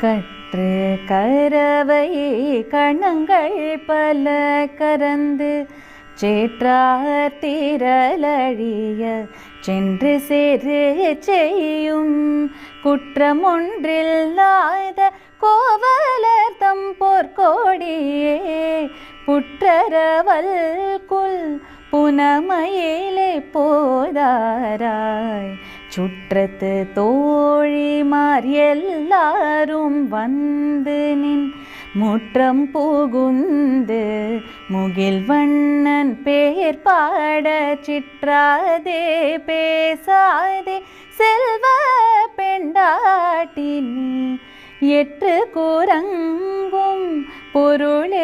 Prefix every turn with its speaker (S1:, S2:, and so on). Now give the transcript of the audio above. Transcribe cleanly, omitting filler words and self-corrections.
S1: கற்று கரவை கணங்கள் பல கரந்து சேற்றார் திரளழிய சென்று சேரு செய்யும் குற்றமொன்றில்லாத கோவலர் தம் போர்க்கோடியே புற்றரவல் குல் புனமயிலே போதாராய் சுற்றத்து தோழிமார் எல்லாரும் வந்து நின் முற்றம் புகுந்து முகில் வண்ணன் பேர் பாட சிற்றாதே பேசாதே செல்வ பெண்டாட்டினி எற்று குரங்கும் பொருளேலோரெம்பாவாய்.